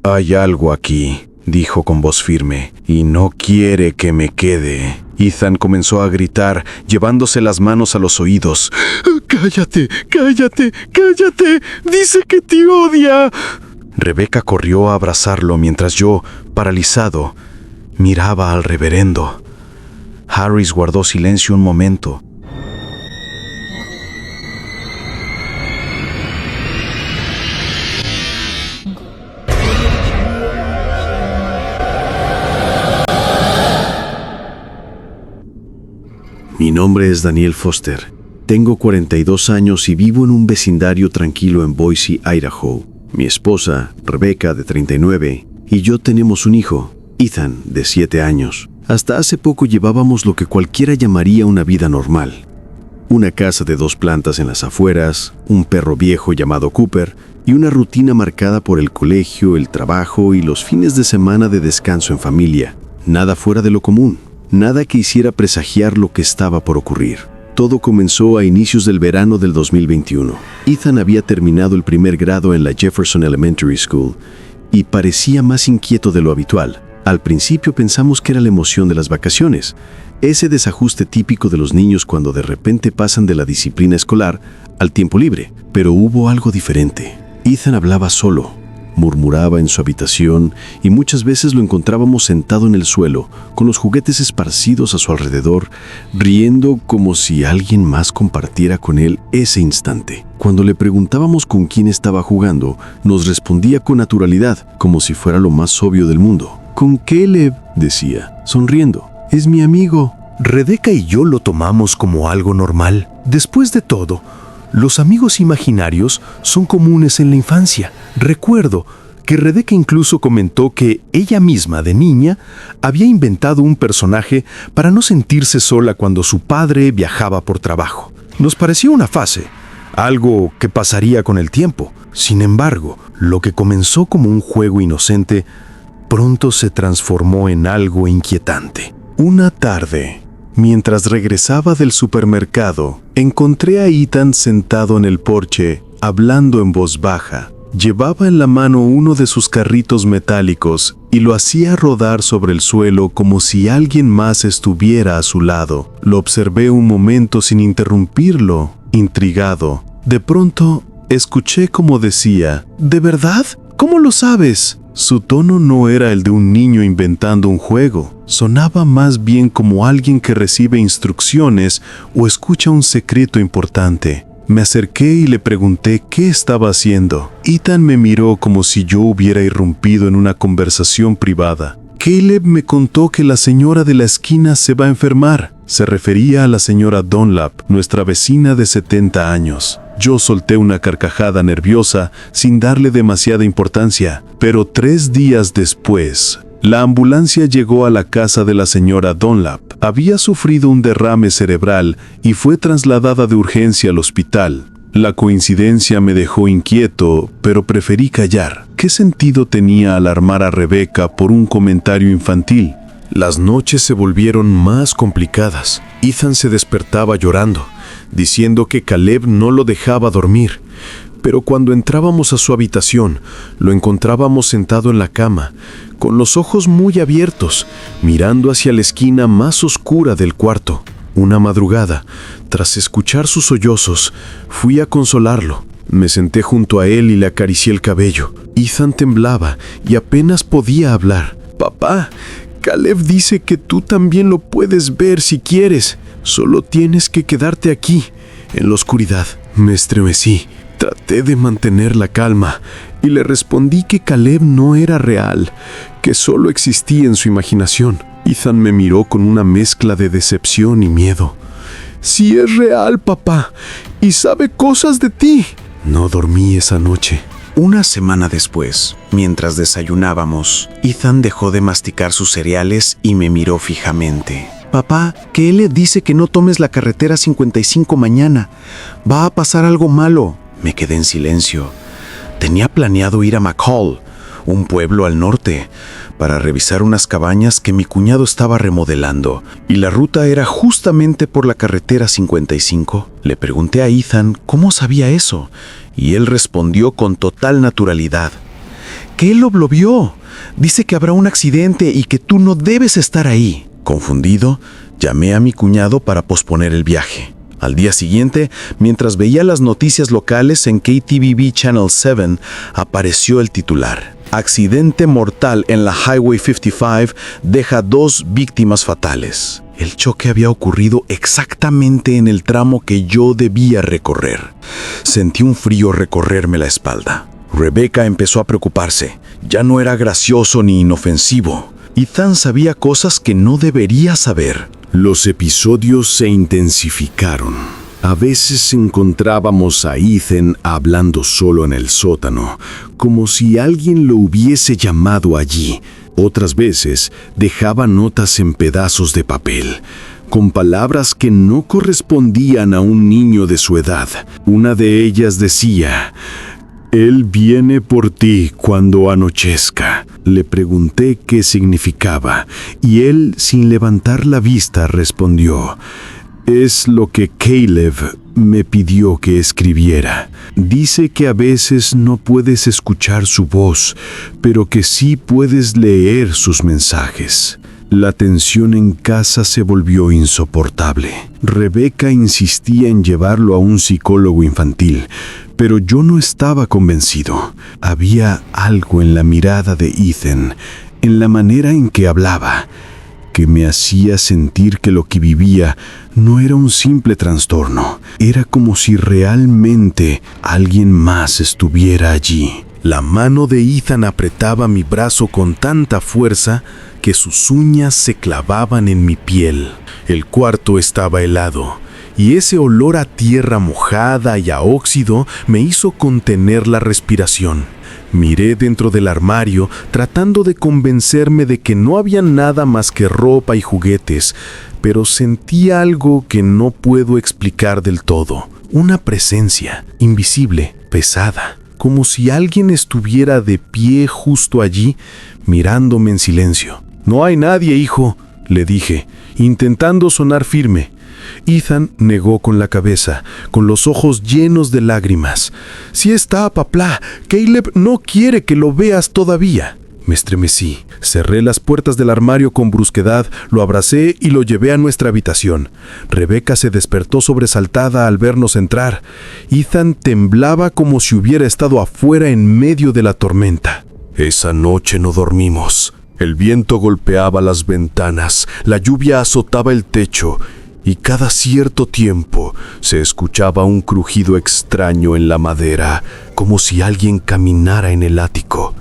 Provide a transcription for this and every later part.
Hay algo aquí, dijo con voz firme, y no quiere que me quede. Ethan comenzó a gritar, llevándose las manos a los oídos. ¡Cállate, cállate, cállate! ¡Dice que te odia! Rebecca corrió a abrazarlo mientras yo, paralizado, miraba al reverendo. Harris guardó silencio un momento. Mi nombre es Daniel Foster. Tengo 42 años y vivo en un vecindario tranquilo en Boise, Idaho. Mi esposa, Rebecca, de 39, y yo tenemos un hijo, Ethan, de 7 años. Hasta hace poco llevábamos lo que cualquiera llamaría una vida normal. Una casa de 2 plantas en las afueras, un perro viejo llamado Cooper, y una rutina marcada por el colegio, el trabajo y los fines de semana de descanso en familia. Nada fuera de lo común. Nada que hiciera presagiar lo que estaba por ocurrir. Todo comenzó a inicios del verano del 2021. Ethan había terminado el primer grado en la Jefferson Elementary School y parecía más inquieto de lo habitual. Al principio pensamos que era la emoción de las vacaciones, ese desajuste típico de los niños cuando de repente pasan de la disciplina escolar al tiempo libre. Pero hubo algo diferente. Ethan hablaba solo. Murmuraba en su habitación y muchas veces lo encontrábamos sentado en el suelo, con los juguetes esparcidos a su alrededor, riendo como si alguien más compartiera con él ese instante. Cuando le preguntábamos con quién estaba jugando, nos respondía con naturalidad, como si fuera lo más obvio del mundo. «Con Caleb», decía, sonriendo. «Es mi amigo». Rebecca y yo lo tomamos como algo normal. Después de todo, los amigos imaginarios son comunes en la infancia. Recuerdo que Rebecca incluso comentó que ella misma, de niña, había inventado un personaje para no sentirse sola cuando su padre viajaba por trabajo. Nos pareció una fase, algo que pasaría con el tiempo. Sin embargo, lo que comenzó como un juego inocente, pronto se transformó en algo inquietante. Una tarde, mientras regresaba del supermercado, encontré a Ethan sentado en el porche, hablando en voz baja. Llevaba en la mano uno de sus carritos metálicos y lo hacía rodar sobre el suelo como si alguien más estuviera a su lado. Lo observé un momento sin interrumpirlo, intrigado. De pronto, escuché como decía, «¿De verdad? ¿Cómo lo sabes?» Su tono no era el de un niño inventando un juego. Sonaba más bien como alguien que recibe instrucciones o escucha un secreto importante. Me acerqué y le pregunté qué estaba haciendo. Ethan me miró como si yo hubiera irrumpido en una conversación privada. Caleb me contó que la señora de la esquina se va a enfermar. Se refería a la señora Dunlap, nuestra vecina de 70 años. Yo solté una carcajada nerviosa sin darle demasiada importancia, pero 3 días después, la ambulancia llegó a la casa de la señora Dunlap. Había sufrido un derrame cerebral y fue trasladada de urgencia al hospital. La coincidencia me dejó inquieto, pero preferí callar. ¿Qué sentido tenía alarmar a Rebecca por un comentario infantil? Las noches se volvieron más complicadas. Ethan se despertaba llorando, diciendo que Caleb no lo dejaba dormir. Pero cuando entrábamos a su habitación, lo encontrábamos sentado en la cama, con los ojos muy abiertos, mirando hacia la esquina más oscura del cuarto. Una madrugada, tras escuchar sus sollozos, fui a consolarlo. Me senté junto a él y le acaricié el cabello. Ethan temblaba y apenas podía hablar. «Papá, Caleb dice que tú también lo puedes ver si quieres. Solo tienes que quedarte aquí, en la oscuridad». Me estremecí. Traté de mantener la calma y le respondí que Caleb no era real, que solo existía en su imaginación. Ethan me miró con una mezcla de decepción y miedo. «Sí es real, papá, y sabe cosas de ti». No dormí esa noche. Una semana después, mientras desayunábamos, Ethan dejó de masticar sus cereales y me miró fijamente. «Papá, que él le dice que no tomes la carretera 55 mañana. Va a pasar algo malo». Me quedé en silencio. Tenía planeado ir a McCall, un pueblo al norte, para revisar unas cabañas que mi cuñado estaba remodelando, y la ruta era justamente por la carretera 55. Le pregunté a Ethan cómo sabía eso, y él respondió con total naturalidad. Caleb lo vio. Dice que habrá un accidente y que tú no debes estar ahí. Confundido, llamé a mi cuñado para posponer el viaje. Al día siguiente, mientras veía las noticias locales en KTVB Channel 7, apareció el titular: accidente mortal en la Highway 55 deja 2 víctimas fatales. El choque había ocurrido exactamente en el tramo que yo debía recorrer. Sentí un frío recorrerme la espalda. Rebecca empezó a preocuparse. Ya no era gracioso ni inofensivo. Ethan sabía cosas que no debería saber. Los episodios se intensificaron. A veces encontrábamos a Ethan hablando solo en el sótano, como si alguien lo hubiese llamado allí. Otras veces dejaba notas en pedazos de papel, con palabras que no correspondían a un niño de su edad. Una de ellas decía: «Él viene por ti cuando anochezca». Le pregunté qué significaba, y él, sin levantar la vista, respondió: «Es lo que Caleb me pidió que escribiera. Dice que a veces no puedes escuchar su voz, pero que sí puedes leer sus mensajes». La tensión en casa se volvió insoportable. Rebecca insistía en llevarlo a un psicólogo infantil, pero yo no estaba convencido. Había algo en la mirada de Ethan, en la manera en que hablaba, que me hacía sentir que lo que vivía no era un simple trastorno. Era como si realmente alguien más estuviera allí. La mano de Ethan apretaba mi brazo con tanta fuerza que sus uñas se clavaban en mi piel. El cuarto estaba helado, y ese olor a tierra mojada y a óxido me hizo contener la respiración. Miré dentro del armario, tratando de convencerme de que no había nada más que ropa y juguetes, pero sentí algo que no puedo explicar del todo. Una presencia invisible, pesada, como si alguien estuviera de pie justo allí, mirándome en silencio. «No hay nadie, hijo», le dije, intentando sonar firme. Ethan negó con la cabeza, con los ojos llenos de lágrimas. «Sí está, papá. Caleb no quiere que lo veas todavía». Me estremecí. Cerré las puertas del armario con brusquedad, lo abracé y lo llevé a nuestra habitación. Rebecca se despertó sobresaltada al vernos entrar. Ethan temblaba como si hubiera estado afuera en medio de la tormenta. Esa noche no dormimos. El viento golpeaba las ventanas, la lluvia azotaba el techo, y cada cierto tiempo se escuchaba un crujido extraño en la madera, como si alguien caminara en el ático.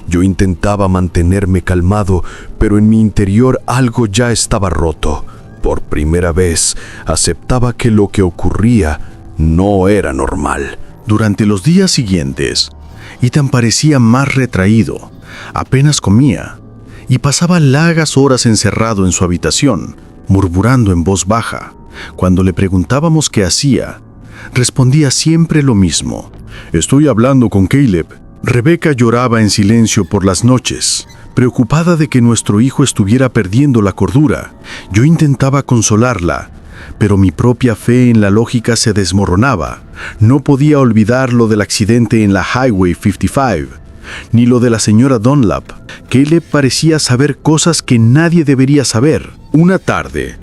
Yo intentaba mantenerme calmado, pero en mi interior algo ya estaba roto. Por primera vez, aceptaba que lo que ocurría no era normal. Durante los días siguientes, Ethan parecía más retraído, apenas comía, y pasaba largas horas encerrado en su habitación, murmurando en voz baja. Cuando le preguntábamos qué hacía, respondía siempre lo mismo: «Estoy hablando con Caleb». Rebecca lloraba en silencio por las noches, preocupada de que nuestro hijo estuviera perdiendo la cordura. Yo intentaba consolarla, pero mi propia fe en la lógica se desmoronaba. No podía olvidar lo del accidente en la Highway 55, ni lo de la señora Dunlap. Caleb parecía saber cosas que nadie debería saber. Una tarde,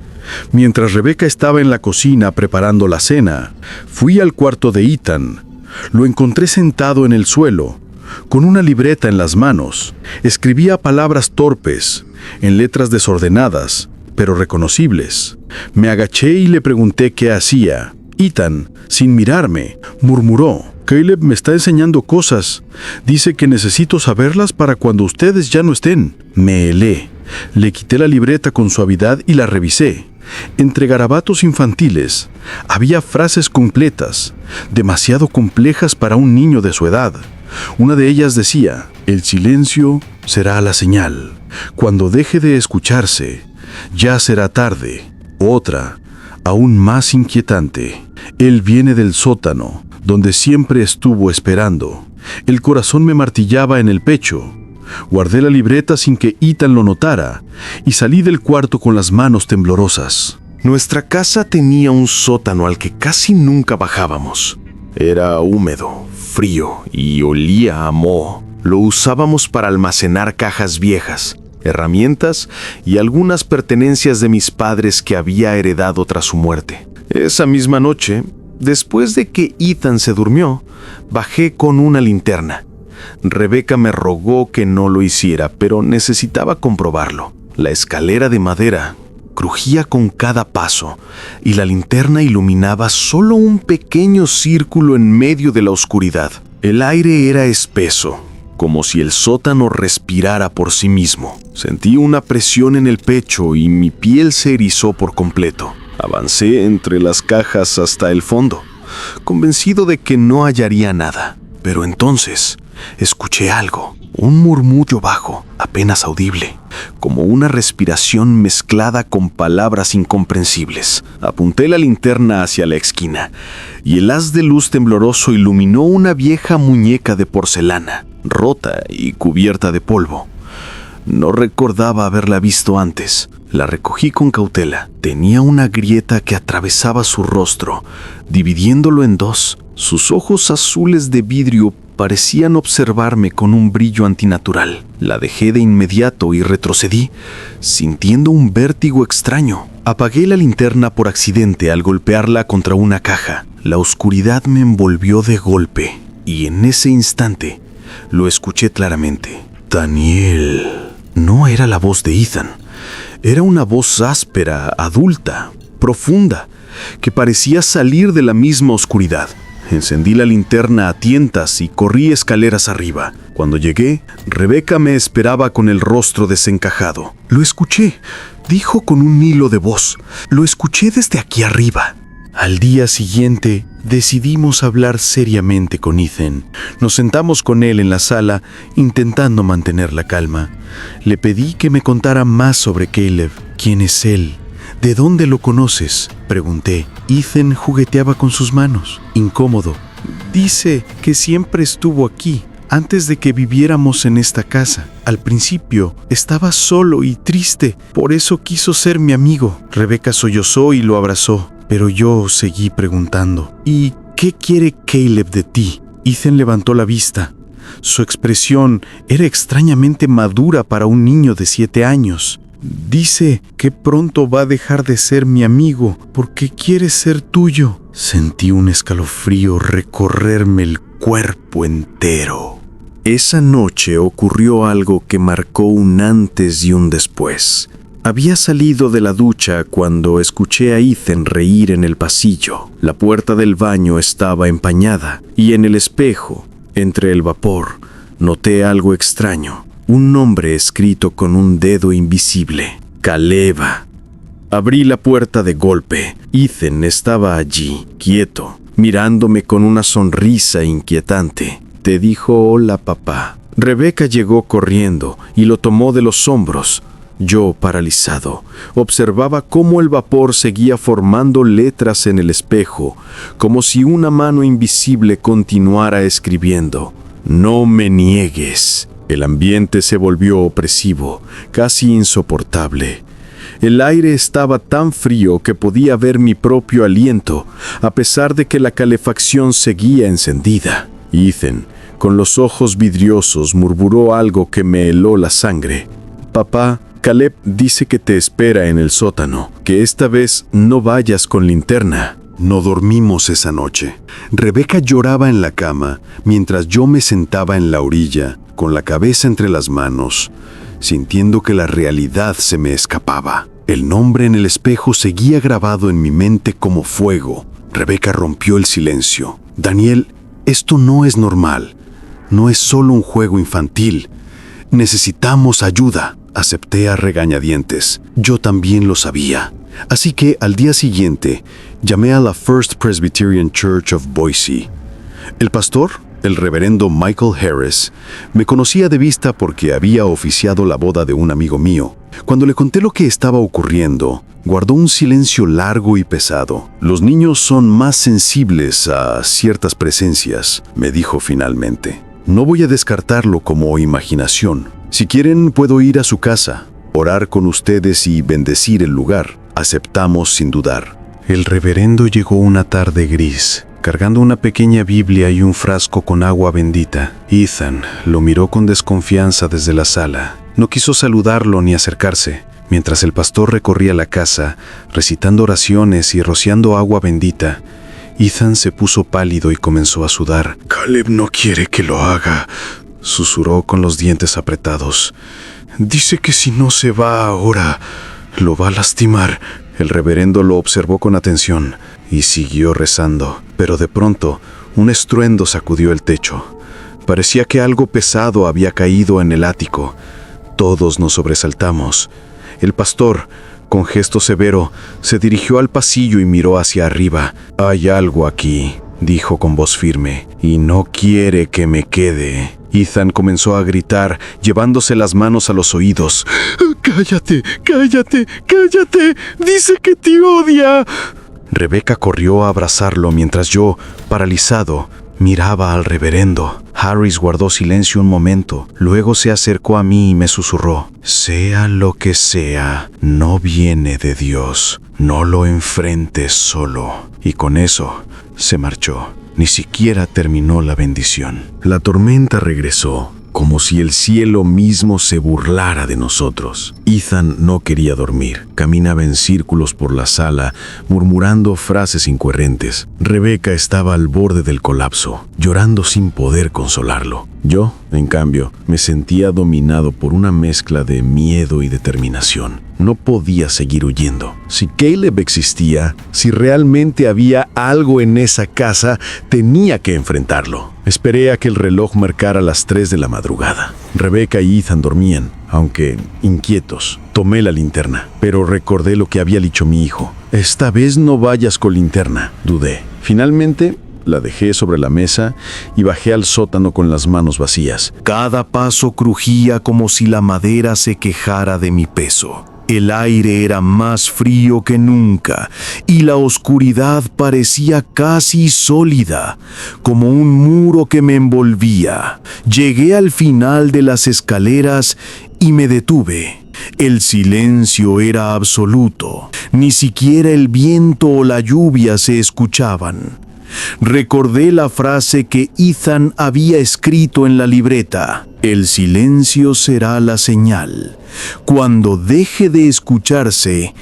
mientras Rebecca estaba en la cocina preparando la cena, fui al cuarto de Ethan. Lo encontré sentado en el suelo, con una libreta en las manos. Escribía palabras torpes, en letras desordenadas, pero reconocibles. Me agaché y le pregunté qué hacía. Ethan, sin mirarme, murmuró: «Caleb me está enseñando cosas. Dice que necesito saberlas para cuando ustedes ya no estén». Me helé. Le quité la libreta con suavidad y la revisé. Entre garabatos infantiles había frases completas, demasiado complejas para un niño de su edad. Una de ellas decía: «El silencio será la señal. Cuando deje de escucharse, ya será tarde». Otra, aún más inquietante: «Él viene del sótano, donde siempre estuvo esperando». El corazón me martillaba en el pecho. Guardé la libreta sin que Ethan lo notara y salí del cuarto con las manos temblorosas. Nuestra casa tenía un sótano al que casi nunca bajábamos. Era húmedo, frío y olía a moho. Lo usábamos para almacenar cajas viejas, herramientas y algunas pertenencias de mis padres que había heredado tras su muerte. Esa misma noche, después de que Ethan se durmió, bajé con una linterna. Rebeca me rogó que no lo hiciera, pero necesitaba comprobarlo. La escalera de madera crujía con cada paso y la linterna iluminaba solo un pequeño círculo en medio de la oscuridad. El aire era espeso, como si el sótano respirara por sí mismo. Sentí una presión en el pecho y mi piel se erizó por completo. Avancé entre las cajas hasta el fondo, convencido de que no hallaría nada. Pero entonces escuché algo, un murmullo bajo, apenas audible, como una respiración mezclada con palabras incomprensibles. Apunté la linterna hacia la esquina y el haz de luz tembloroso iluminó una vieja muñeca de porcelana, rota y cubierta de polvo. No recordaba haberla visto antes. La recogí con cautela. Tenía una grieta que atravesaba su rostro, dividiéndolo en dos. Sus ojos azules de vidrio parecían observarme con un brillo antinatural. La dejé de inmediato y retrocedí, sintiendo un vértigo extraño. Apagué la linterna por accidente al golpearla contra una caja. La oscuridad me envolvió de golpe, y en ese instante lo escuché claramente. Daniel. No era la voz de Ethan. Era una voz áspera, adulta, profunda, que parecía salir de la misma oscuridad. Encendí la linterna a tientas y corrí escaleras arriba. Cuando llegué, Rebeca me esperaba con el rostro desencajado. Lo escuché, dijo con un hilo de voz. Lo escuché desde aquí arriba. Al día siguiente, decidimos hablar seriamente con Ethan. Nos sentamos con él en la sala, intentando mantener la calma. Le pedí que me contara más sobre Caleb. ¿Quién es él? ¿De dónde lo conoces?, pregunté. Ethan jugueteaba con sus manos, incómodo. Dice que siempre estuvo aquí, antes de que viviéramos en esta casa. Al principio estaba solo y triste, por eso quiso ser mi amigo. Rebeca sollozó y lo abrazó, pero yo seguí preguntando. ¿Y qué quiere Caleb de ti? Ethan levantó la vista. Su expresión era extrañamente madura para un niño de 7 años. Dice que pronto va a dejar de ser mi amigo porque quiere ser tuyo. Sentí un escalofrío recorrerme el cuerpo entero. Esa noche ocurrió algo que marcó un antes y un después. Había salido de la ducha cuando escuché a Ethan reír en el pasillo. La puerta del baño estaba empañada y en el espejo, entre el vapor, noté algo extraño. Un nombre escrito con un dedo invisible. Caleba. Abrí la puerta de golpe. Ethan estaba allí, quieto, mirándome con una sonrisa inquietante. Te dijo hola, papá. Rebeca llegó corriendo y lo tomó de los hombros. Yo, paralizado, observaba cómo el vapor seguía formando letras en el espejo, como si una mano invisible continuara escribiendo. No me niegues. El ambiente se volvió opresivo, casi insoportable. El aire estaba tan frío que podía ver mi propio aliento, a pesar de que la calefacción seguía encendida. Ethan, con los ojos vidriosos, murmuró algo que me heló la sangre. Papá, Caleb dice que te espera en el sótano, que esta vez no vayas con linterna. No dormimos esa noche. Rebeca lloraba en la cama, mientras yo me sentaba en la orilla, con la cabeza entre las manos, sintiendo que la realidad se me escapaba. El nombre en el espejo seguía grabado en mi mente como fuego. Rebeca rompió el silencio. Daniel, esto no es normal. No es solo un juego infantil. Necesitamos ayuda. Acepté a regañadientes. Yo también lo sabía. Así que al día siguiente, llamé a la First Presbyterian Church of Boise. El pastor, el reverendo Michael Harris, me conocía de vista porque había oficiado la boda de un amigo mío. Cuando le conté lo que estaba ocurriendo, guardó un silencio largo y pesado. Los niños son más sensibles a ciertas presencias, me dijo finalmente. No voy a descartarlo como imaginación. Si quieren, puedo ir a su casa, orar con ustedes y bendecir el lugar. Aceptamos sin dudar. El reverendo llegó una tarde gris, cargando una pequeña Biblia y un frasco con agua bendita. Ethan lo miró con desconfianza desde la sala. No quiso saludarlo ni acercarse. Mientras el pastor recorría la casa, recitando oraciones y rociando agua bendita, Ethan se puso pálido y comenzó a sudar. «Caleb no quiere que lo haga», susurró con los dientes apretados. «Dice que si no se va ahora, lo va a lastimar». El reverendo lo observó con atención y siguió rezando, pero de pronto un estruendo sacudió el techo. Parecía que algo pesado había caído en el ático. Todos nos sobresaltamos. El pastor, con gesto severo, se dirigió al pasillo y miró hacia arriba. «Hay algo aquí», dijo con voz firme, «y no quiere que me quede». Ethan comenzó a gritar, llevándose las manos a los oídos. «¡Cállate, cállate, cállate! ¡Dice que te odia!» Rebeca corrió a abrazarlo mientras yo, paralizado, miraba al reverendo. Harris guardó silencio un momento, luego se acercó a mí y me susurró: «Sea lo que sea, no viene de Dios. No lo enfrentes solo». Y con eso se marchó. Ni siquiera terminó la bendición. La tormenta regresó, como si el cielo mismo se burlara de nosotros. Ethan no quería dormir. Caminaba en círculos por la sala, murmurando frases incoherentes. Rebeca estaba al borde del colapso, llorando sin poder consolarlo. Yo, en cambio, me sentía dominado por una mezcla de miedo y determinación. No podía seguir huyendo. Si Caleb existía, si realmente había algo en esa casa, tenía que enfrentarlo. Esperé a que el reloj marcara las 3 de la madrugada. Rebeca y Ethan dormían, aunque inquietos. Tomé la linterna, pero recordé lo que había dicho mi hijo. «Esta vez no vayas con linterna», dudé. Finalmente, la dejé sobre la mesa y bajé al sótano con las manos vacías. Cada paso crujía como si la madera se quejara de mi peso. El aire era más frío que nunca y la oscuridad parecía casi sólida, como un muro que me envolvía. Llegué al final de las escaleras y me detuve. El silencio era absoluto. Ni siquiera el viento o la lluvia se escuchaban. Recordé la frase que Ethan había escrito en la libreta: «El silencio será la señal. Cuando deje de escucharse,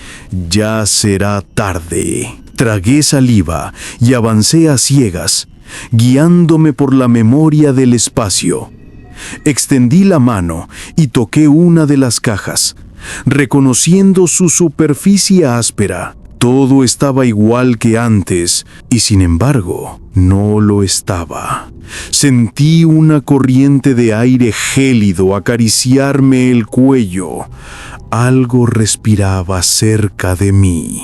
ya será tarde». Tragué saliva y avancé a ciegas, guiándome por la memoria del espacio. Extendí la mano y toqué una de las cajas, reconociendo su superficie áspera. Todo estaba igual que antes, y sin embargo, no lo estaba. Sentí una corriente de aire gélido acariciarme el cuello. Algo respiraba cerca de mí.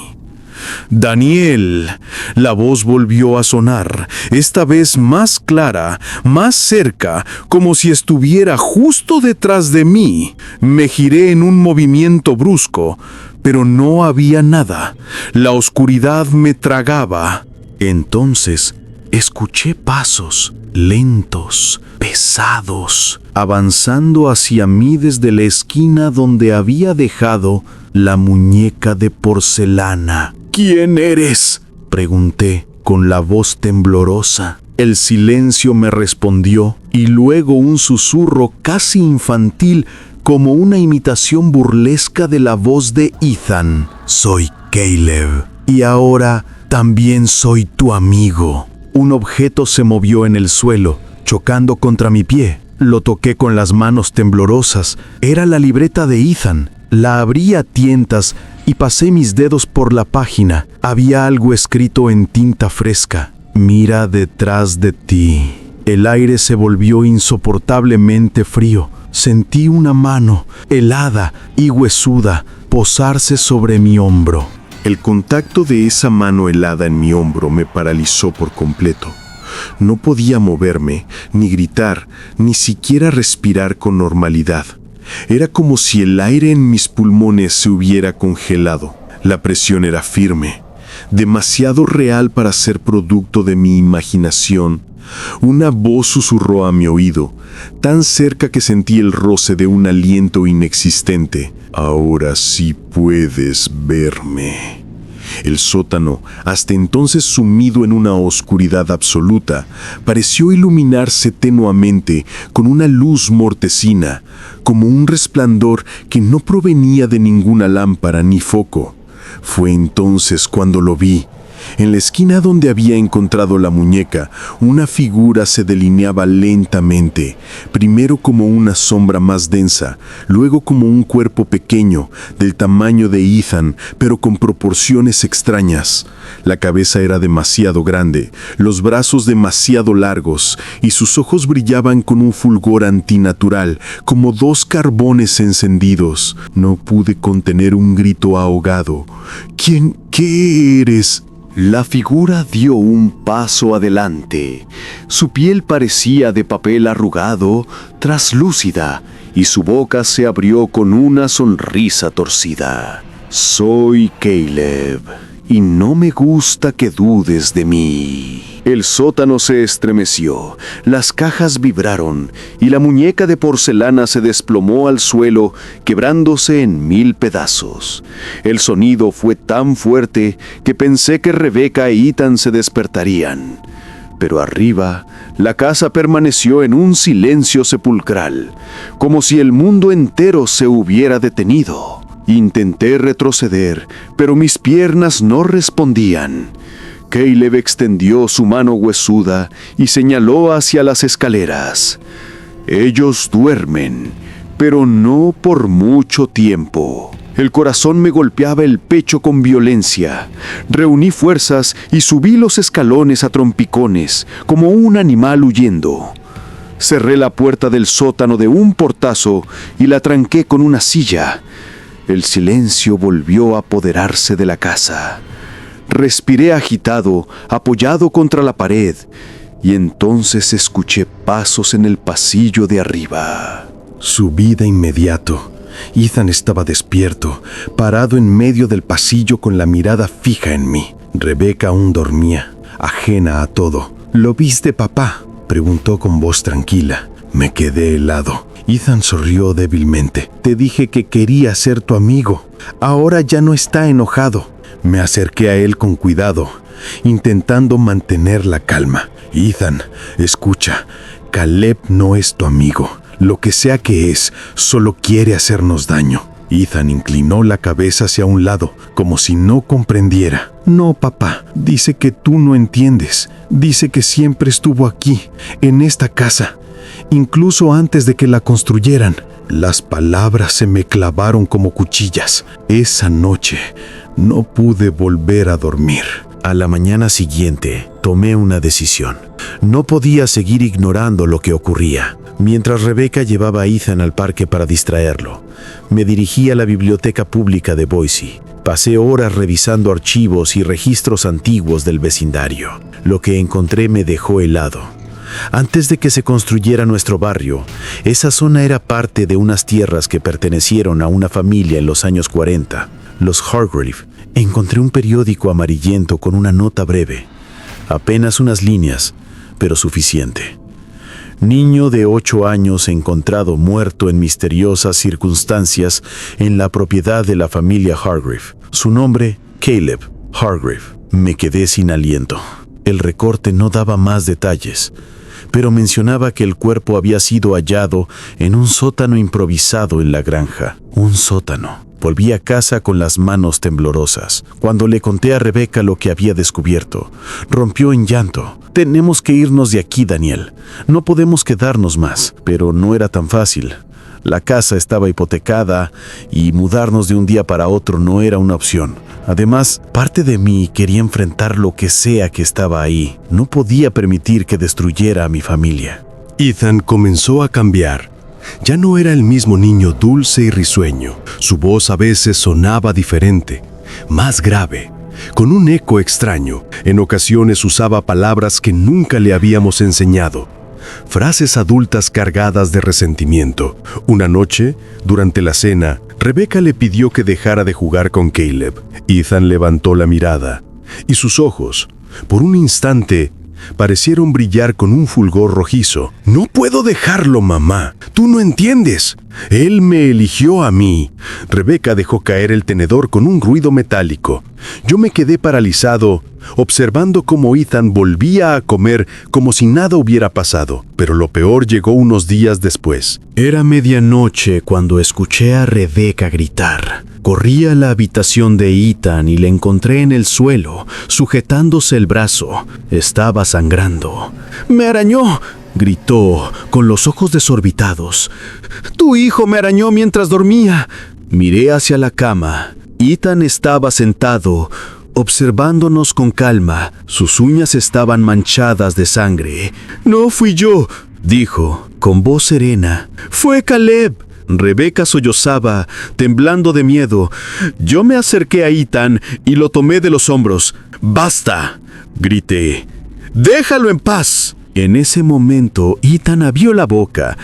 «Daniel». La voz volvió a sonar, esta vez más clara, más cerca, como si estuviera justo detrás de mí. Me giré en un movimiento brusco, pero no había nada. La oscuridad me tragaba. Entonces escuché pasos lentos, pesados, avanzando hacia mí desde la esquina donde había dejado la muñeca de porcelana. «¿Quién eres?», pregunté con la voz temblorosa. El silencio me respondió y luego un susurro casi infantil, como una imitación burlesca de la voz de Ethan. «Soy Caleb, y ahora también soy tu amigo». Un objeto se movió en el suelo, chocando contra mi pie. Lo toqué con las manos temblorosas. Era la libreta de Ethan. La abrí a tientas y pasé mis dedos por la página. Había algo escrito en tinta fresca: «Mira detrás de ti». El aire se volvió insoportablemente frío. Sentí una mano, helada y huesuda, posarse sobre mi hombro. El contacto de esa mano helada en mi hombro me paralizó por completo. No podía moverme, ni gritar, ni siquiera respirar con normalidad. Era como si el aire en mis pulmones se hubiera congelado. La presión era firme, demasiado real para ser producto de mi imaginación. Una voz susurró a mi oído, tan cerca que sentí el roce de un aliento inexistente. «Ahora sí puedes verme». El sótano, hasta entonces sumido en una oscuridad absoluta, pareció iluminarse tenuamente con una luz mortecina, como un resplandor que no provenía de ninguna lámpara ni foco. Fue entonces cuando lo vi. En la esquina donde había encontrado la muñeca, una figura se delineaba lentamente, primero como una sombra más densa, luego como un cuerpo pequeño, del tamaño de Ethan, pero con proporciones extrañas. La cabeza era demasiado grande, los brazos demasiado largos, y sus ojos brillaban con un fulgor antinatural, como dos carbones encendidos. No pude contener un grito ahogado. ¿Qué eres? La figura dio un paso adelante. Su piel parecía de papel arrugado, traslúcida, y su boca se abrió con una sonrisa torcida. Soy Caleb, y no me gusta que dudes de mí. El sótano se estremeció, las cajas vibraron, y la muñeca de porcelana se desplomó al suelo, quebrándose en 1000 pedazos. El sonido fue tan fuerte que pensé que Rebecca e Ethan se despertarían. Pero arriba, la casa permaneció en un silencio sepulcral, como si el mundo entero se hubiera detenido. Intenté retroceder, pero mis piernas no respondían. Caleb extendió su mano huesuda y señaló hacia las escaleras. Ellos duermen, pero no por mucho tiempo. El corazón me golpeaba el pecho con violencia. Reuní fuerzas y subí los escalones a trompicones, como un animal huyendo. Cerré la puerta del sótano de un portazo y la tranqué con una silla. El silencio volvió a apoderarse de la casa. Respiré agitado, apoyado contra la pared, y entonces escuché pasos en el pasillo de arriba. Subí de inmediato. Ethan estaba despierto, parado en medio del pasillo con la mirada fija en mí. Rebecca aún dormía, ajena a todo. ¿Lo viste, papá?, preguntó con voz tranquila. Me quedé helado. Ethan sonrió débilmente. Te dije que quería ser tu amigo. Ahora ya no está enojado. Me acerqué a él con cuidado, intentando mantener la calma. Ethan, escucha, Caleb no es tu amigo. Lo que sea que es, solo quiere hacernos daño. Ethan inclinó la cabeza hacia un lado, como si no comprendiera. No, papá, dice que tú no entiendes. Dice que siempre estuvo aquí, en esta casa, incluso antes de que la construyeran. Las palabras se me clavaron como cuchillas. Esa noche no pude volver a dormir. A la mañana siguiente, tomé una decisión. No podía seguir ignorando lo que ocurría. Mientras Rebecca llevaba a Ethan al parque para distraerlo, me dirigí a la biblioteca pública de Boise. Pasé horas revisando archivos y registros antiguos del vecindario. Lo que encontré me dejó helado. Antes de que se construyera nuestro barrio, esa zona era parte de unas tierras que pertenecieron a una familia en los años 40, los Hargrave. Encontré un periódico amarillento con una nota breve, apenas unas líneas, pero suficiente. Niño de 8 años encontrado muerto en misteriosas circunstancias en la propiedad de la familia Hargrave. Su nombre, Caleb Hargrave. Me quedé sin aliento. El recorte no daba más detalles, pero mencionaba que el cuerpo había sido hallado en un sótano improvisado en la granja. Un sótano. Volví a casa con las manos temblorosas. Cuando le conté a Rebecca lo que había descubierto, rompió en llanto. Tenemos que irnos de aquí, Daniel. No podemos quedarnos más. Pero no era tan fácil. La casa estaba hipotecada y mudarnos de un día para otro no era una opción. Además, parte de mí quería enfrentar lo que sea que estaba ahí. No podía permitir que destruyera a mi familia. Ethan comenzó a cambiar. Ya no era el mismo niño dulce y risueño. Su voz a veces sonaba diferente, más grave, con un eco extraño. En ocasiones usaba palabras que nunca le habíamos enseñado, frases adultas cargadas de resentimiento. Una noche, durante la cena, Rebecca le pidió que dejara de jugar con Caleb. Ethan levantó la mirada, y sus ojos, por un instante, parecieron brillar con un fulgor rojizo. «No puedo dejarlo, mamá. Tú no entiendes. Él me eligió a mí». Rebecca dejó caer el tenedor con un ruido metálico. Yo me quedé paralizado, observando cómo Ethan volvía a comer como si nada hubiera pasado. Pero lo peor llegó unos días después. Era medianoche cuando escuché a Rebecca gritar. Corrí a la habitación de Ethan y le encontré en el suelo, sujetándose el brazo. Estaba sangrando. ¡Me arañó!, gritó, con los ojos desorbitados. «Tu hijo me arañó mientras dormía». Miré hacia la cama. Ethan estaba sentado, observándonos con calma. Sus uñas estaban manchadas de sangre. «No fui yo», dijo, con voz serena. «Fue Caleb». Rebecca sollozaba, temblando de miedo. Yo me acerqué a Ethan y lo tomé de los hombros. «¡Basta!», grité. «¡Déjalo en paz!». En ese momento, Ethan abrió la boca,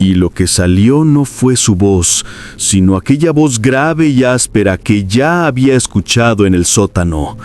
y lo que salió no fue su voz, sino aquella voz grave y áspera que ya había escuchado en el sótano.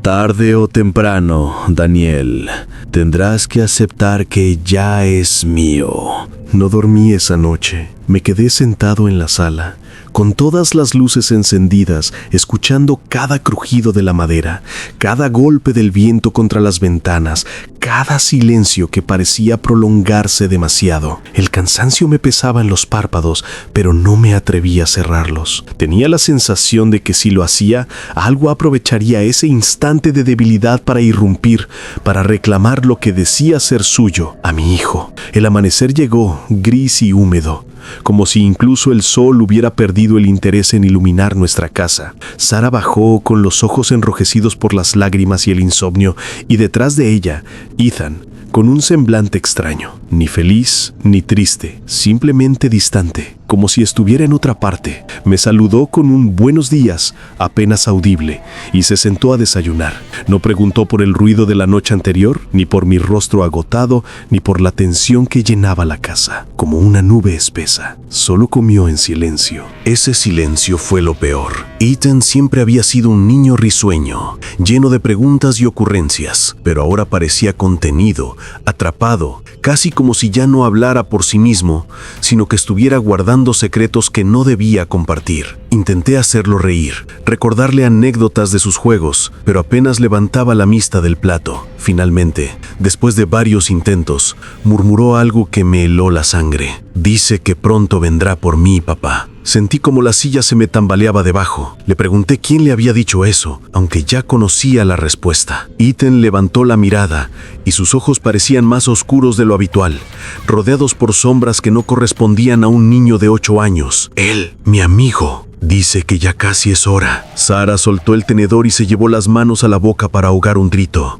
«Tarde o temprano, Daniel, tendrás que aceptar que ya es mío». No dormí esa noche. Me quedé sentado en la sala, con todas las luces encendidas, escuchando cada crujido de la madera, cada golpe del viento contra las ventanas, cada silencio que parecía prolongarse demasiado. El cansancio me pesaba en los párpados, pero no me atreví a cerrarlos. Tenía la sensación de que si lo hacía, algo aprovecharía ese instante de debilidad para irrumpir, para reclamar lo que decía ser suyo, a mi hijo. El amanecer llegó, gris y húmedo, como si incluso el sol hubiera perdido el interés en iluminar nuestra casa. Sara bajó con los ojos enrojecidos por las lágrimas y el insomnio, y detrás de ella, Ethan, con un semblante extraño, ni feliz ni triste, simplemente distante, como si estuviera en otra parte. Me saludó con un buenos días, apenas audible, y se sentó a desayunar. No preguntó por el ruido de la noche anterior, ni por mi rostro agotado, ni por la tensión que llenaba la casa, como una nube espesa. Solo comió en silencio. Ese silencio fue lo peor. Ethan siempre había sido un niño risueño, lleno de preguntas y ocurrencias, pero ahora parecía contenido, atrapado, casi como si ya no hablara por sí mismo, sino que estuviera guardando secretos que no debía compartir. Intenté hacerlo reír, recordarle anécdotas de sus juegos, pero apenas levantaba la vista del plato. Finalmente, después de varios intentos, murmuró algo que me heló la sangre. «Dice que pronto vendrá por mí, papá». Sentí como la silla se me tambaleaba debajo. Le pregunté quién le había dicho eso, aunque ya conocía la respuesta. Ethan levantó la mirada y sus ojos parecían más oscuros de lo habitual, rodeados por sombras que no correspondían a un niño de 8 años. «Él, mi amigo, dice que ya casi es hora». Sara soltó el tenedor y se llevó las manos a la boca para ahogar un grito.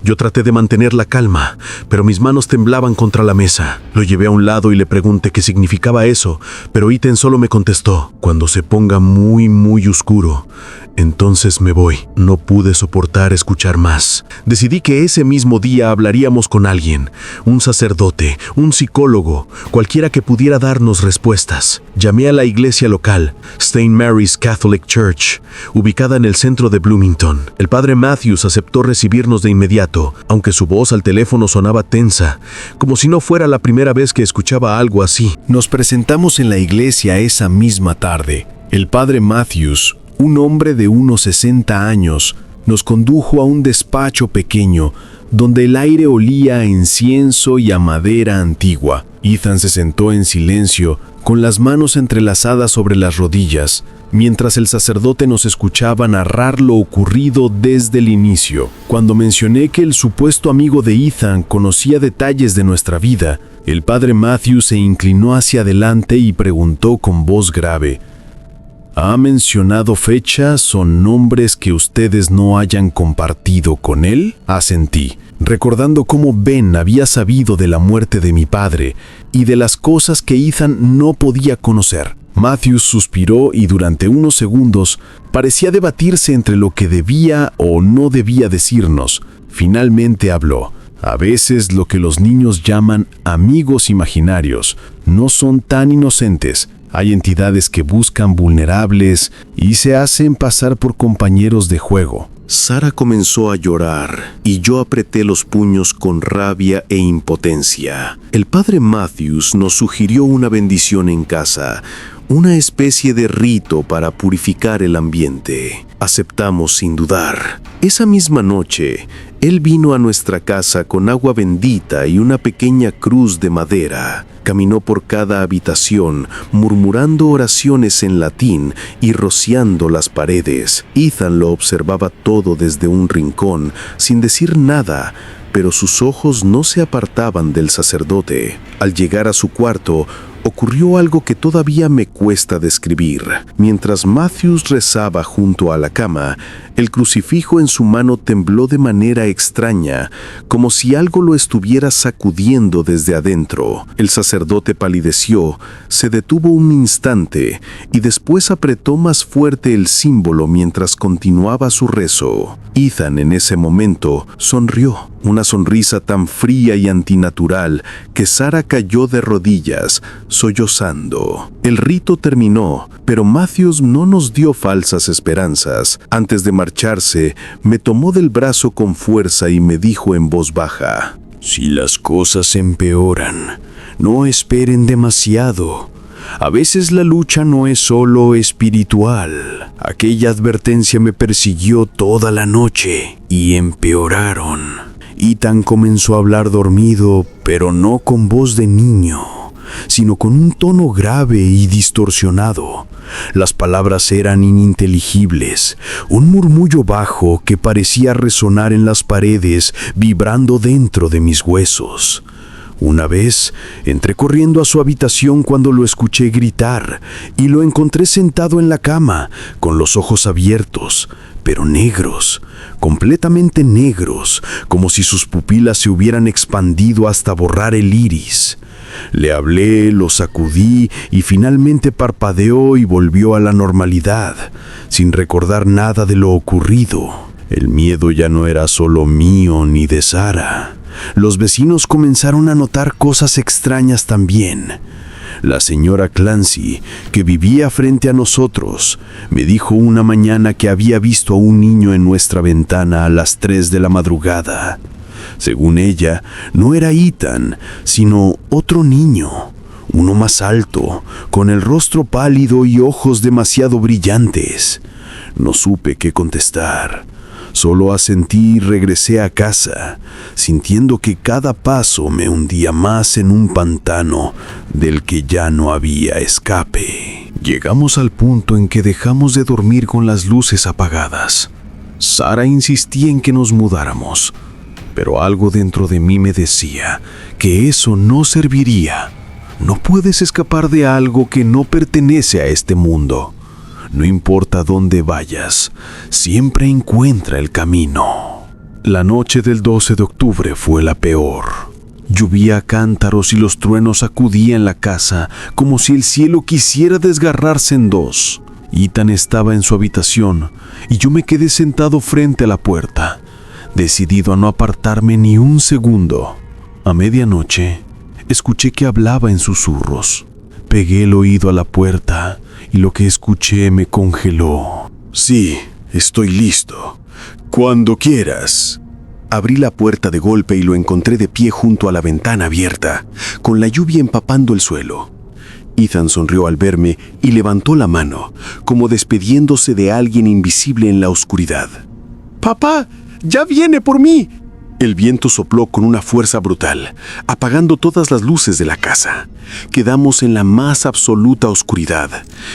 Yo traté de mantener la calma, pero mis manos temblaban contra la mesa. Lo llevé a un lado y le pregunté qué significaba eso, pero Ethan solo me contestó: «Cuando se ponga muy, muy oscuro, entonces me voy». No pude soportar escuchar más. Decidí que ese mismo día hablaríamos con alguien, un sacerdote, un psicólogo, cualquiera que pudiera darnos respuestas. Llamé a la iglesia local, St. Mary's Catholic Church, ubicada en el centro de Bloomington. El padre Matthews aceptó recibirnos de inmediato, aunque su voz al teléfono sonaba tensa, como si no fuera la primera vez que escuchaba algo así. Nos presentamos en la iglesia esa misma tarde. El padre Matthews, un hombre de unos 60 años, nos condujo a un despacho pequeño donde el aire olía a incienso y a madera antigua. Ethan se sentó en silencio, con las manos entrelazadas sobre las rodillas, mientras el sacerdote nos escuchaba narrar lo ocurrido desde el inicio. Cuando mencioné que el supuesto amigo de Ethan conocía detalles de nuestra vida, el padre Matthew se inclinó hacia adelante y preguntó con voz grave: ¿Ha mencionado fechas o nombres que ustedes no hayan compartido con él? Asentí, recordando cómo Ben había sabido de la muerte de mi padre y de las cosas que Ethan no podía conocer. Matthews suspiró y durante unos segundos parecía debatirse entre lo que debía o no debía decirnos. Finalmente habló. A veces lo que los niños llaman amigos imaginarios no son tan inocentes. Hay entidades que buscan vulnerables y se hacen pasar por compañeros de juego. Sara comenzó a llorar y yo apreté los puños con rabia e impotencia. El padre Matthews nos sugirió una bendición en casa, una especie de rito para purificar el ambiente. Aceptamos sin dudar. Esa misma noche, él vino a nuestra casa con agua bendita y una pequeña cruz de madera. Caminó por cada habitación, murmurando oraciones en latín y rociando las paredes. Ethan lo observaba todo desde un rincón, sin decir nada, pero sus ojos no se apartaban del sacerdote. Al llegar a su cuarto, ocurrió algo que todavía me cuesta describir. Mientras Matthews rezaba junto a la cama, el crucifijo en su mano tembló de manera extraña, como si algo lo estuviera sacudiendo desde adentro. El sacerdote palideció, se detuvo un instante y después apretó más fuerte el símbolo mientras continuaba su rezo. Ethan en ese momento sonrió, una sonrisa tan fría y antinatural que Sara cayó de rodillas, sollozando. El rito terminó, pero Matthews no nos dio falsas esperanzas. Antes de marcharse, me tomó del brazo con fuerza y me dijo en voz baja: Si las cosas empeoran, no esperen demasiado. A veces la lucha no es solo espiritual. Aquella advertencia me persiguió toda la noche y empeoraron. Ethan comenzó a hablar dormido, pero no con voz de niño, sino con un tono grave y distorsionado. Las palabras eran ininteligibles, un murmullo bajo que parecía resonar en las paredes, vibrando dentro de mis huesos. Una vez, entré corriendo a su habitación cuando lo escuché gritar y lo encontré sentado en la cama, con los ojos abiertos, pero negros, completamente negros, como si sus pupilas se hubieran expandido hasta borrar el iris. Le hablé, lo sacudí y finalmente parpadeó y volvió a la normalidad, sin recordar nada de lo ocurrido. El miedo ya no era solo mío ni de Sara. Los vecinos comenzaron a notar cosas extrañas también. La señora Clancy, que vivía frente a nosotros, me dijo una mañana que había visto a un niño en nuestra ventana a las 3 de la madrugada. Según ella, no era Ethan, sino otro niño, uno más alto, con el rostro pálido y ojos demasiado brillantes. No supe qué contestar. Solo asentí y regresé a casa, sintiendo que cada paso me hundía más en un pantano del que ya no había escape. Llegamos al punto en que dejamos de dormir con las luces apagadas. Sara insistía en que nos mudáramos, pero algo dentro de mí me decía que eso no serviría. No puedes escapar de algo que no pertenece a este mundo. No importa dónde vayas, siempre encuentra el camino. La noche del 12 de octubre fue la peor. Llovía a cántaros y los truenos sacudían la casa como si el cielo quisiera desgarrarse en dos. Ethan estaba en su habitación y yo me quedé sentado frente a la puerta, decidido a no apartarme ni un segundo. A medianoche, escuché que hablaba en susurros. Pegué el oído a la puerta y lo que escuché me congeló. Sí, estoy listo. Cuando quieras. Abrí la puerta de golpe y lo encontré de pie junto a la ventana abierta, con la lluvia empapando el suelo. Ethan sonrió al verme y levantó la mano, como despidiéndose de alguien invisible en la oscuridad. ¡Papá! ¡Ya viene por mí! El viento sopló con una fuerza brutal, apagando todas las luces de la casa. Quedamos en la más absoluta oscuridad,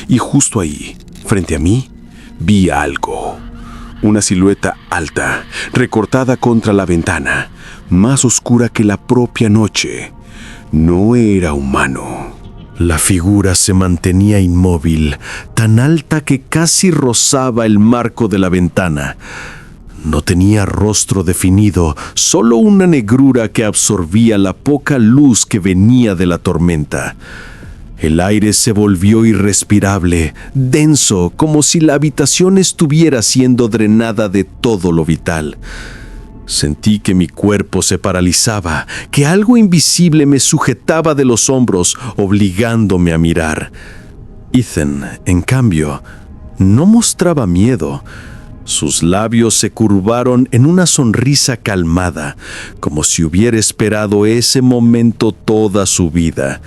y justo ahí, frente a mí, vi algo. Una silueta alta, recortada contra la ventana, más oscura que la propia noche. No era humano. La figura se mantenía inmóvil, tan alta que casi rozaba el marco de la ventana. No tenía rostro definido, solo una negrura que absorbía la poca luz que venía de la tormenta. El aire se volvió irrespirable, denso, como si la habitación estuviera siendo drenada de todo lo vital. Sentí que mi cuerpo se paralizaba, que algo invisible me sujetaba de los hombros, obligándome a mirar. Ethan, en cambio, no mostraba miedo. Sus labios se curvaron en una sonrisa calmada, como si hubiera esperado ese momento toda su vida.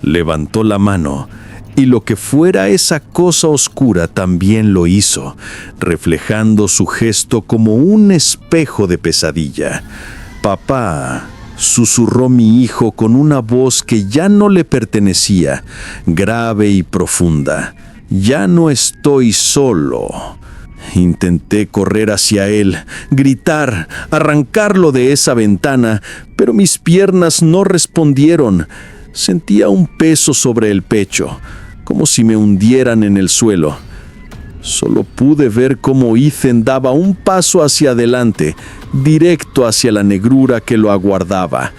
Levantó la mano y lo que fuera esa cosa oscura también lo hizo, reflejando su gesto como un espejo de pesadilla. «Papá», susurró mi hijo con una voz que ya no le pertenecía, grave y profunda. «Ya no estoy solo». Intenté correr hacia él, gritar, arrancarlo de esa ventana, pero mis piernas no respondieron. Sentía un peso sobre el pecho, como si me hundieran en el suelo. Solo pude ver cómo Ethan daba un paso hacia adelante, directo hacia la negrura que lo aguardaba.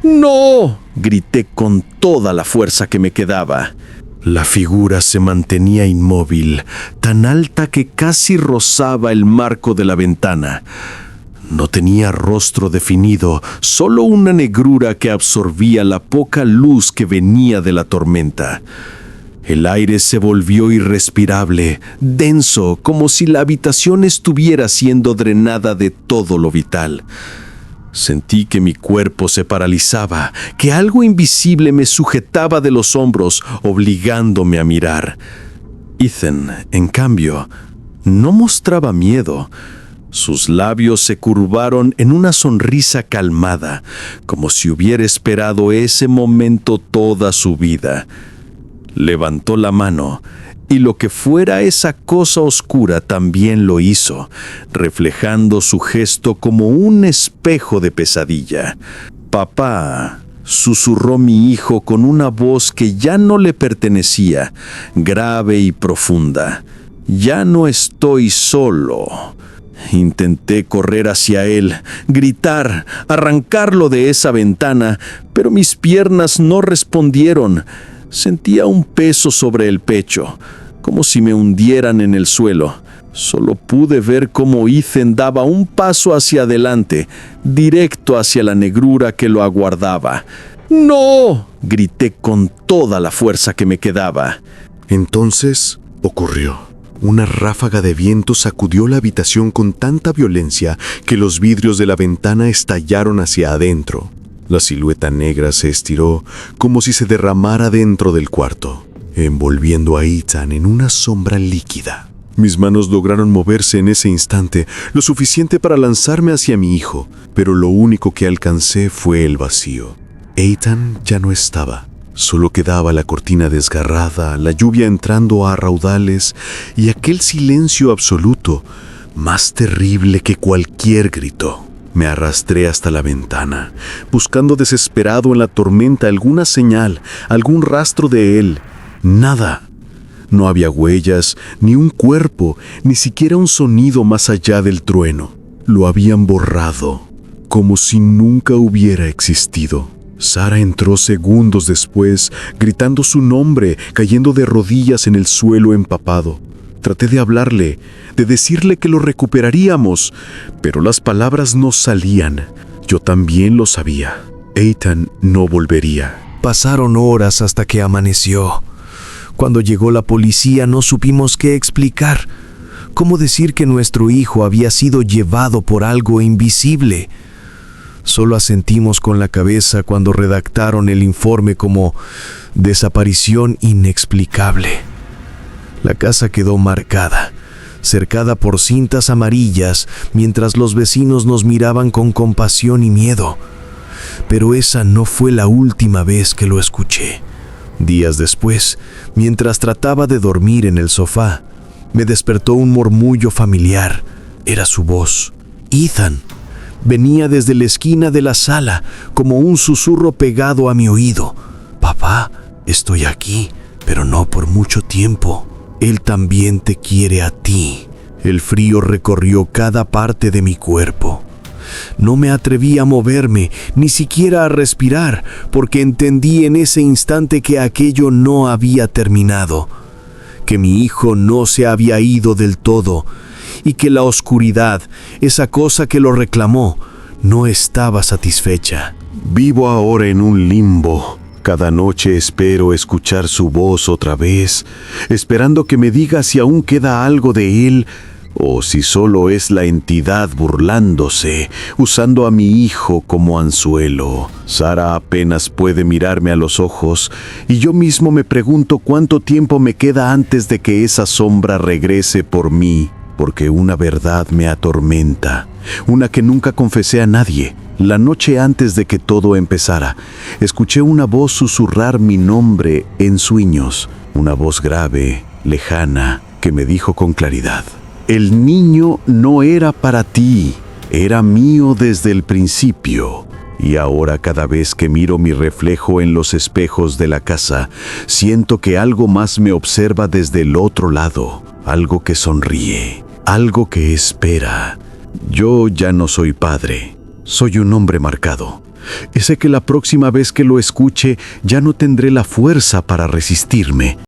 «¡No!», grité con toda la fuerza que me quedaba. La figura se mantenía inmóvil, tan alta que casi rozaba el marco de la ventana. No tenía rostro definido, solo una negrura que absorbía la poca luz que venía de la tormenta. El aire se volvió irrespirable, denso, como si la habitación estuviera siendo drenada de todo lo vital. Sentí que mi cuerpo se paralizaba, que algo invisible me sujetaba de los hombros, obligándome a mirar. Ethan, en cambio, no mostraba miedo. Sus labios se curvaron en una sonrisa calmada, como si hubiera esperado ese momento toda su vida. Levantó la mano, y lo que fuera esa cosa oscura también lo hizo, reflejando su gesto como un espejo de pesadilla. «Papá», susurró mi hijo con una voz que ya no le pertenecía, grave y profunda. «Ya no estoy solo». Intenté correr hacia él, gritar, arrancarlo de esa ventana, pero mis piernas no respondieron. Sentía un peso sobre el pecho, como si me hundieran en el suelo. Solo pude ver cómo Ethan daba un paso hacia adelante, directo hacia la negrura que lo aguardaba. «¡No!», grité con toda la fuerza que me quedaba. Entonces ocurrió. Una ráfaga de viento sacudió la habitación con tanta violencia que los vidrios de la ventana estallaron hacia adentro. La silueta negra se estiró como si se derramara dentro del cuarto, envolviendo a Ethan en una sombra líquida. Mis manos lograron moverse en ese instante, lo suficiente para lanzarme hacia mi hijo, pero lo único que alcancé fue el vacío. Ethan ya no estaba. Solo quedaba la cortina desgarrada, la lluvia entrando a raudales y aquel silencio absoluto, más terrible que cualquier grito. Me arrastré hasta la ventana, buscando desesperado en la tormenta alguna señal, algún rastro de él. Nada. No había huellas, ni un cuerpo, ni siquiera un sonido más allá del trueno. Lo habían borrado, como si nunca hubiera existido. Sara entró segundos después, gritando su nombre, cayendo de rodillas en el suelo empapado. Traté de hablarle, de decirle que lo recuperaríamos, pero las palabras no salían. Yo también lo sabía. Ethan no volvería. Pasaron horas hasta que amaneció. Cuando llegó la policía no supimos qué explicar. ¿Cómo decir que nuestro hijo había sido llevado por algo invisible? Solo asentimos con la cabeza cuando redactaron el informe como desaparición inexplicable. La casa quedó marcada, cercada por cintas amarillas, mientras los vecinos nos miraban con compasión y miedo. Pero esa no fue la última vez que lo escuché. Días después, mientras trataba de dormir en el sofá, me despertó un murmullo familiar. Era su voz. Ethan. Venía desde la esquina de la sala, como un susurro pegado a mi oído. «Papá, estoy aquí, pero no por mucho tiempo. Él también te quiere a ti». El frío recorrió cada parte de mi cuerpo. No me atreví a moverme, ni siquiera a respirar, porque entendí en ese instante que aquello no había terminado, que mi hijo no se había ido del todo, y que la oscuridad, esa cosa que lo reclamó, no estaba satisfecha. Vivo ahora en un limbo. Cada noche espero escuchar su voz otra vez, esperando que me diga si aún queda algo de él, o si solo es la entidad burlándose, usando a mi hijo como anzuelo. Sara apenas puede mirarme a los ojos y yo mismo me pregunto cuánto tiempo me queda antes de que esa sombra regrese por mí, porque una verdad me atormenta, una que nunca confesé a nadie. La noche antes de que todo empezara, escuché una voz susurrar mi nombre en sueños, una voz grave, lejana, que me dijo con claridad: el niño no era para ti, era mío desde el principio. Y ahora cada vez que miro mi reflejo en los espejos de la casa, siento que algo más me observa desde el otro lado, algo que sonríe, algo que espera. Yo ya no soy padre, soy un hombre marcado. Y sé que la próxima vez que lo escuche ya no tendré la fuerza para resistirme.